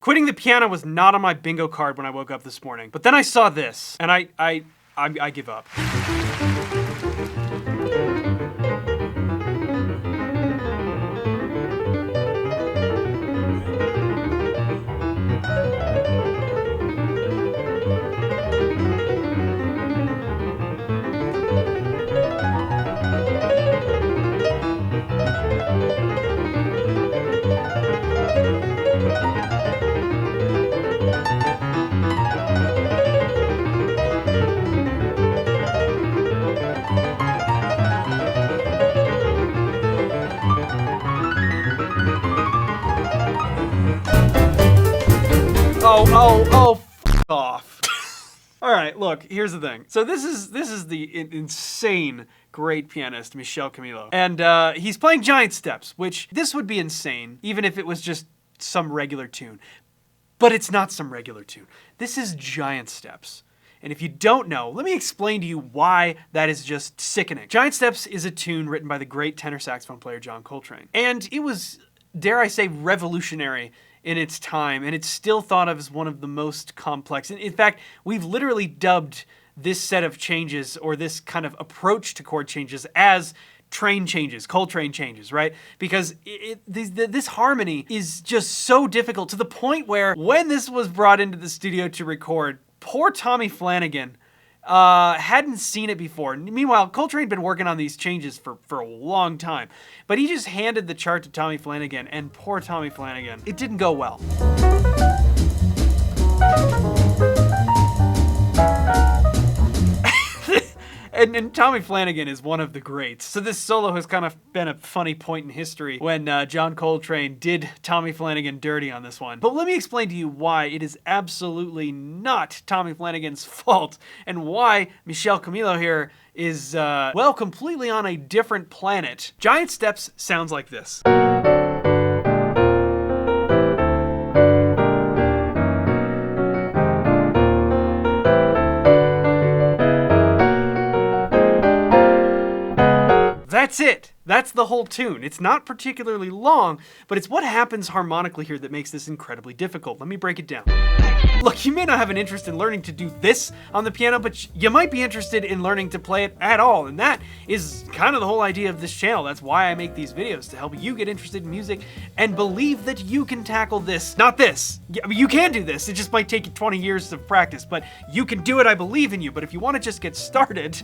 Quitting the piano was not on my bingo card when I woke up this morning, but then I saw this, and I give up. Oh, f off. All right, look, here's the thing. So this is the insane great pianist, Michel Camilo. And he's playing giant steps, which this would be insane, even if it was just some regular tune. But it's not some regular tune. This is giant steps. And if you don't know, let me explain to you why that is just sickening. Giant Steps is a tune written by the great tenor saxophone player John Coltrane. And it was, dare I say, revolutionary in its time, and it's still thought of as one of the most complex. In fact, we've literally dubbed this set of changes, or this kind of approach to chord changes, as train changes, Coltrane changes, right? Because this harmony is just so difficult, to the point where when this was brought into the studio to record, poor Tommy Flanagan hadn't seen it before. Meanwhile, Coltrane had been working on these changes for a long time, but he just handed the chart to Tommy Flanagan, and poor Tommy Flanagan, it didn't go well. And Tommy Flanagan is one of the greats. So this solo has kind of been a funny point in history when John Coltrane did Tommy Flanagan dirty on this one. But let me explain to you why it is absolutely not Tommy Flanagan's fault, and why Michel Camilo here is, well, completely on a different planet. Giant Steps sounds like this. That's it. That's the whole tune. It's not particularly long, but it's what happens harmonically here that makes this incredibly difficult. Let me break it down. Look, you may not have an interest in learning to do this on the piano, but you might be interested in learning to play it at all, and that is kind of the whole idea of this channel. That's why I make these videos, to help you get interested in music and believe that you can tackle this. Not this. I mean, you can do this. It just might take you 20 years of practice, but you can do it. I believe in you. But if you want to just get started,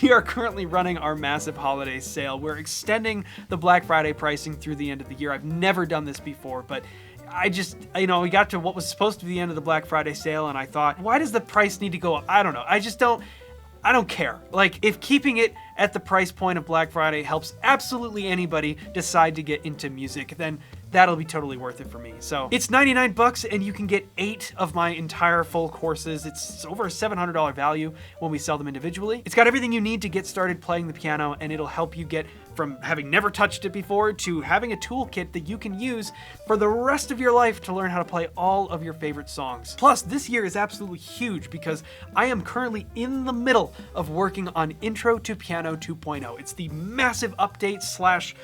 we are currently running our massive holiday sale. We're extending the Black Friday pricing through the end of the year. I've never done this before, but I just, we got to what was supposed to be the end of the Black Friday sale, and I thought, why does the price need to go up? I don't know. I don't care. Like, if keeping it at the price point of Black Friday helps absolutely anybody decide to get into music, then that'll be totally worth it for me. So it's 99 bucks, and you can get 8 of my entire full courses. It's over a $700 value when we sell them individually. It's got everything you need to get started playing the piano, and it'll help you get from having never touched it before to having a toolkit that you can use for the rest of your life to learn how to play all of your favorite songs. Plus, this year is absolutely huge because I am currently in the middle of working on Intro to Piano 2.0. It's the massive update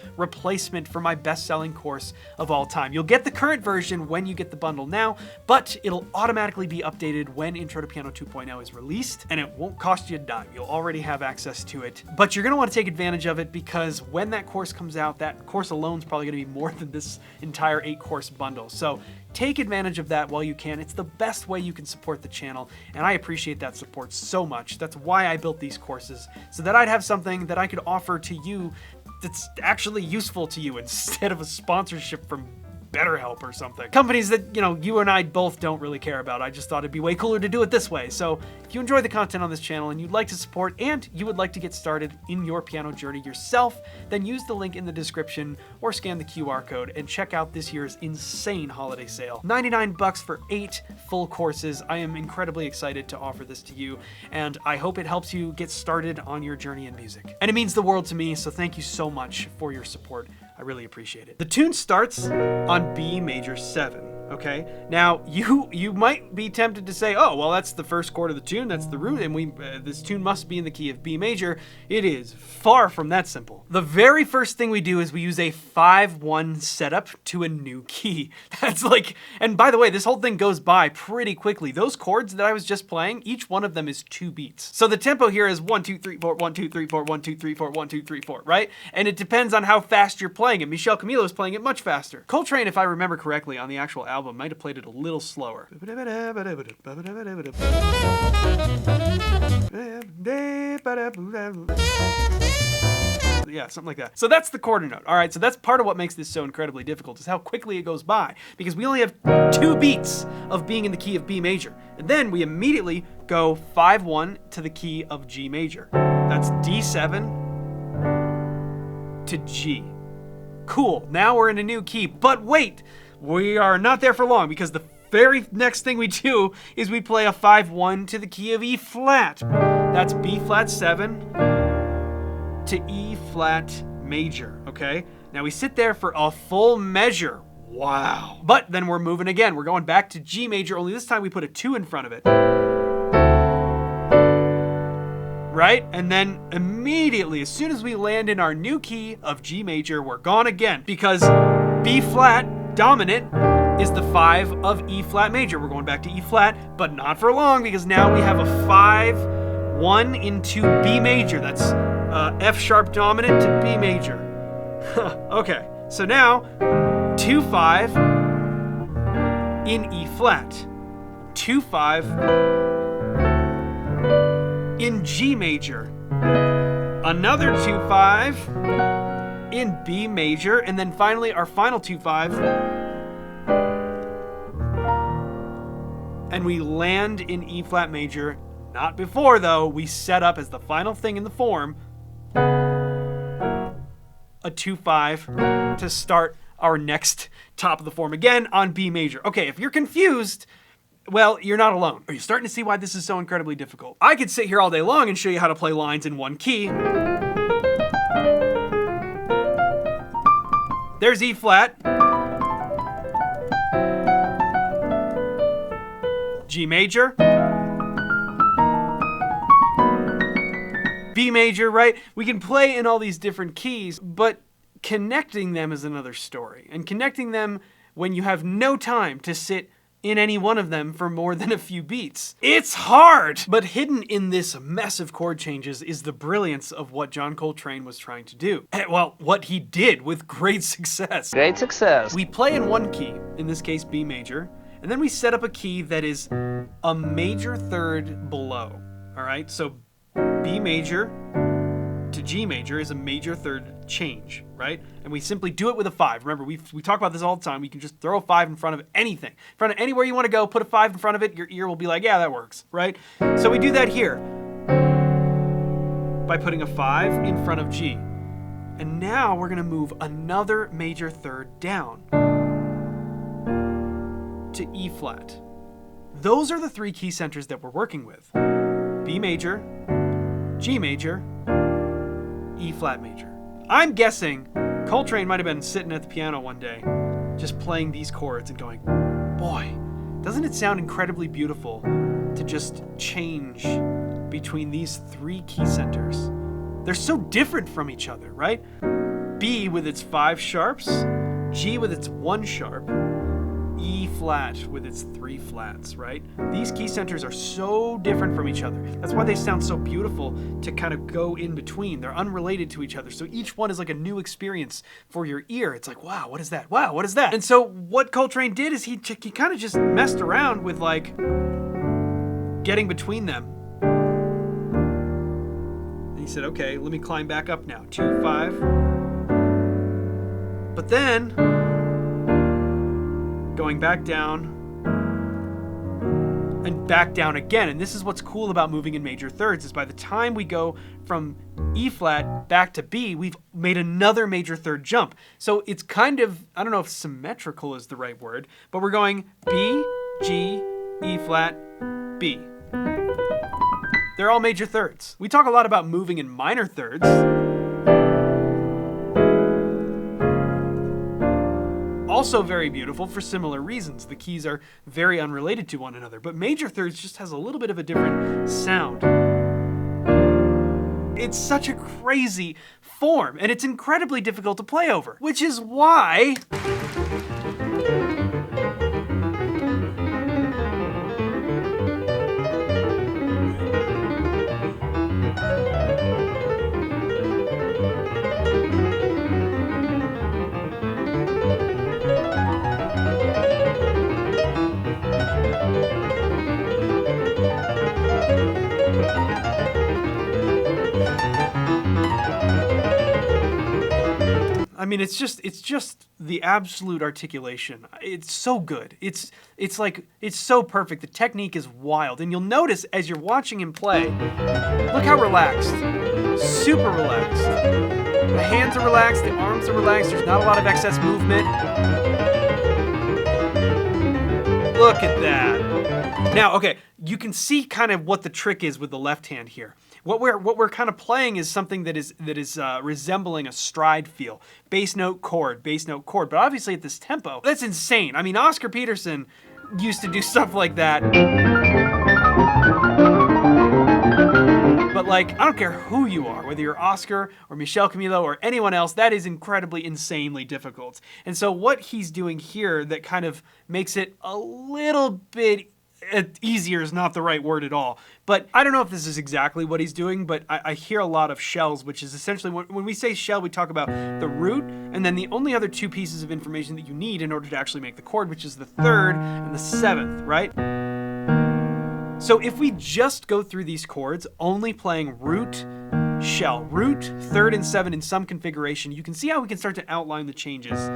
/ replacement for my best-selling course of all time. You'll get the current version when you get the bundle now, but it'll automatically be updated when Intro to Piano 2.0 is released, and it won't cost you a dime. You'll already have access to it, but you're gonna want to take advantage of it, because when that course comes out, that course alone is probably gonna be more than this entire 8-course bundle. So take advantage of that while you can. It's the best way you can support the channel, and I appreciate that support so much. That's why I built these courses, so that I'd have something that I could offer to you that's actually useful to you, instead of a sponsorship from BetterHelp or something. Companies that, you and I both don't really care about. I just thought it'd be way cooler to do it this way. So if you enjoy the content on this channel and you'd like to support, and you would like to get started in your piano journey yourself, then use the link in the description or scan the QR code and check out this year's insane holiday sale. 99 bucks for 8 full courses. I am incredibly excited to offer this to you, and I hope it helps you get started on your journey in music. And it means the world to me, so thank you so much for your support. I really appreciate it. The tune starts on B major 7. Okay, now you might be tempted to say, oh, well, that's the first chord of the tune, that's the root, and this tune must be in the key of B major. It is far from that simple. The very first thing we do is we use a 5-1 setup to a new key. That's like, and by the way, this whole thing goes by pretty quickly. Those chords that I was just playing, each one of them is 2 beats. So the tempo here is 1, 2, 3, 4, 1, 2, 3, 4, 1, 2, 3, 4, 1, 2, 3, 4, right? And it depends on how fast you're playing it. Michel Camilo is playing it much faster. Coltrane, if I remember correctly, on the actual album, might have played it a little slower. Yeah, something like that. So that's the quarter note. All right, so that's part of what makes this so incredibly difficult, is how quickly it goes by, because we only have 2 beats of being in the key of B major. And then we immediately go 5-1 to the key of G major. That's D7 to G. Cool, now we're in a new key, but wait, we are not there for long, because the very next thing we do is we play a 5-1 to the key of E flat. That's B flat 7 to E flat major, okay? Now we sit there for a full measure. Wow. But then we're moving again. We're going back to G major, only this time we put a 2 in front of it. Right? And then immediately, as soon as we land in our new key of G major, we're gone again, because B flat dominant is the 5 of E flat major. We're going back to E flat, but not for long, because now we have a 5-1 into B major. That's F sharp dominant to B major. Okay, so now 2-5 in E flat, 2-5 in G major, another 2-5 in B major, and then finally our final 2-5, and we land in E flat major. Not before, though, we set up as the final thing in the form a 2-5 to start our next top of the form again on B major. Okay, if you're confused, well, you're not alone. Are you starting to see why this is so incredibly difficult? I could sit here all day long and show you how to play lines in one key. There's E flat, G major, B major, right? We can play in all these different keys, but connecting them is another story. And connecting them when you have no time to sit in any one of them for more than a few beats. It's hard! But hidden in this mess of chord changes is the brilliance of what John Coltrane was trying to do. Well, what he did with great success. Great success. We play in one key, in this case B major, and then we set up a key that is a major third below. All right, so B major to G major is a major third change, right? And we simply do it with a 5. Remember, we talk about this all the time. We can just throw a 5 in front of anything. In front of anywhere you want to go, put a 5 in front of it, your ear will be like, yeah, that works, right? So we do that here by putting a 5 in front of G. And now we're gonna move another major third down to E flat. Those are the 3 key centers that we're working with. B major, G major, E flat major. I'm guessing Coltrane might have been sitting at the piano one day, just playing these chords and going, boy, doesn't it sound incredibly beautiful to just change between these 3 key centers? They're so different from each other, right? B with its 5 sharps, G with its 1 sharp, E flat with its 3 flats, right? These key centers are so different from each other. That's why they sound so beautiful to kind of go in between. They're unrelated to each other. So each one is like a new experience for your ear. It's like, wow, what is that? Wow, what is that? And so what Coltrane did is he kind of just messed around with like getting between them. And he said, okay, let me climb back up now. 2, 5. But then going back down, and back down again. And this is what's cool about moving in major thirds, is by the time we go from E flat back to B, we've made another major third jump. So it's kind of, I don't know if symmetrical is the right word, but we're going B, G, E flat, B. They're all major thirds. We talk a lot about moving in minor thirds. also very beautiful for similar reasons. The keys are very unrelated to one another, but major thirds just has a little bit of a different sound. It's such a crazy form, and it's incredibly difficult to play over, which is why I mean, it's just the absolute articulation. It's so good. It's so perfect. The technique is wild. And you'll notice as you're watching him play, look how relaxed. Super relaxed. The hands are relaxed, the arms are relaxed, there's not a lot of excess movement. Look at that. Now, okay, you can see kind of what the trick is with the left hand here. What we're kind of playing is something that is resembling a stride feel. Bass note, chord, bass note, chord. But obviously at this tempo, that's insane. I mean, Oscar Peterson used to do stuff like that. But like, I don't care who you are, whether you're Oscar or Michel Camilo or anyone else, that is incredibly, insanely difficult. And so what he's doing here that kind of makes it a little bit easier is not the right word at all. But I don't know if this is exactly what he's doing, but I hear a lot of shells, which is essentially, when we say shell, we talk about the root, and then the only other two pieces of information that you need in order to actually make the chord, which is the third and the seventh, right? So if we just go through these chords, only playing root, shell, root, third, and seven in some configuration, you can see how we can start to outline the changes.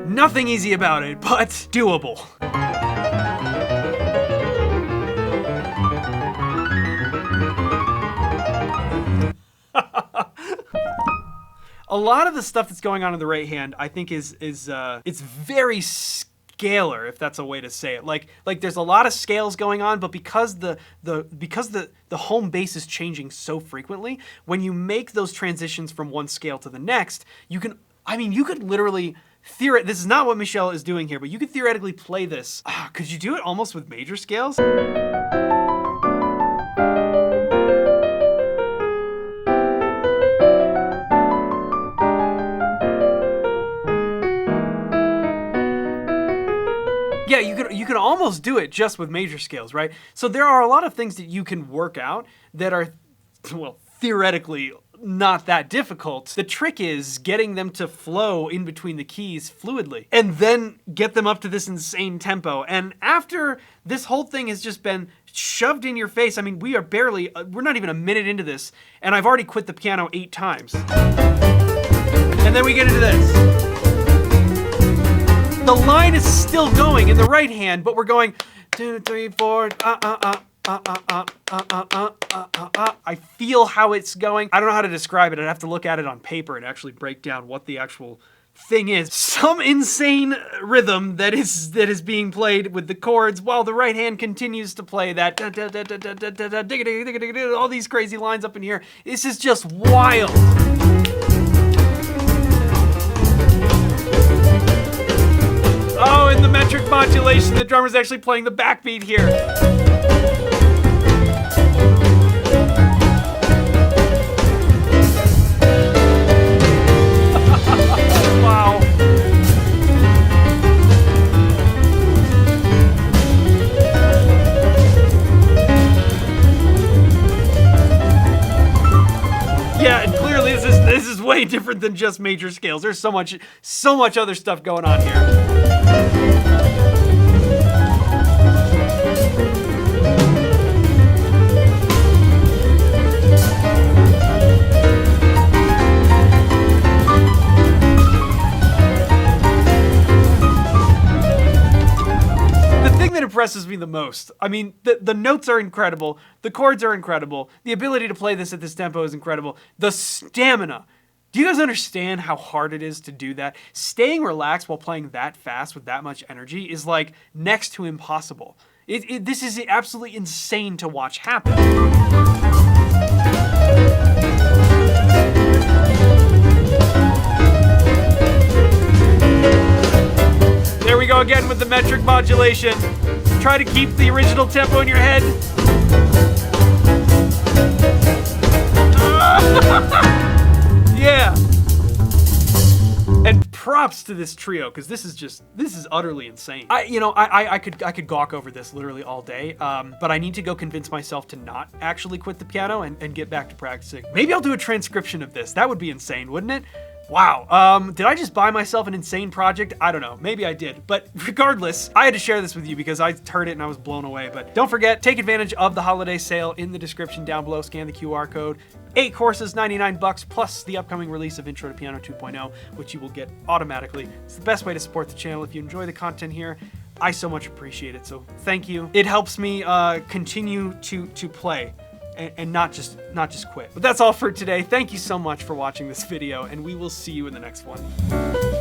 Nothing easy about it, but doable. A lot of the stuff that's going on in the right hand, I think it's very scalar, if that's a way to say it. Like there's a lot of scales going on, but because the home bass is changing so frequently, when you make those transitions from one scale to the next, you could literally this is not what Michel is doing here, but you could theoretically play this. Could you do it almost with major scales? Yeah, you could almost do it just with major scales, right? So there are a lot of things that you can work out that are, well, theoretically not that difficult. The trick is getting them to flow in between the keys fluidly and then get them up to this insane tempo. And after this whole thing has just been shoved in your face, I mean, we're not even a minute into this, and I've already quit the piano 8 times. And then we get into this. The line is still going in the right hand, but we're going 2, 3, 4, I feel how it's going. I don't know how to describe it. I'd have to look at it on paper and actually break down what the actual thing is. Some insane rhythm that is being played with the chords while the right hand continues to play that all these crazy lines up in here. This is just wild. Oh, and the metric modulation, the drummer's actually playing the backbeat here. Wow. Yeah, and clearly this is way different than just major scales. There's so much other stuff going on here. Impresses me the most. I mean, the notes are incredible, the chords are incredible, the ability to play this at this tempo is incredible, the stamina. Do you guys understand how hard it is to do that? Staying relaxed while playing that fast with that much energy is like next to impossible. This is absolutely insane to watch happen. There we go again with the metric modulation. Try to keep the original tempo in your head. Yeah. And props to this trio, because this is utterly insane. I could gawk over this literally all day, but I need to go convince myself to not actually quit the piano and get back to practicing. Maybe I'll do a transcription of this. That would be insane, wouldn't it? Wow, did I just buy myself an insane project? I don't know, maybe I did. But regardless, I had to share this with you because I heard it and I was blown away. But don't forget, take advantage of the holiday sale in the description down below. Scan the QR code. 8 courses, $99, plus the upcoming release of Intro to Piano 2.0, which you will get automatically. It's the best way to support the channel. If you enjoy the content here, I so much appreciate it, so thank you. It helps me continue to play. And not just quit. But that's all for today. Thank you so much for watching this video, and we will see you in the next one.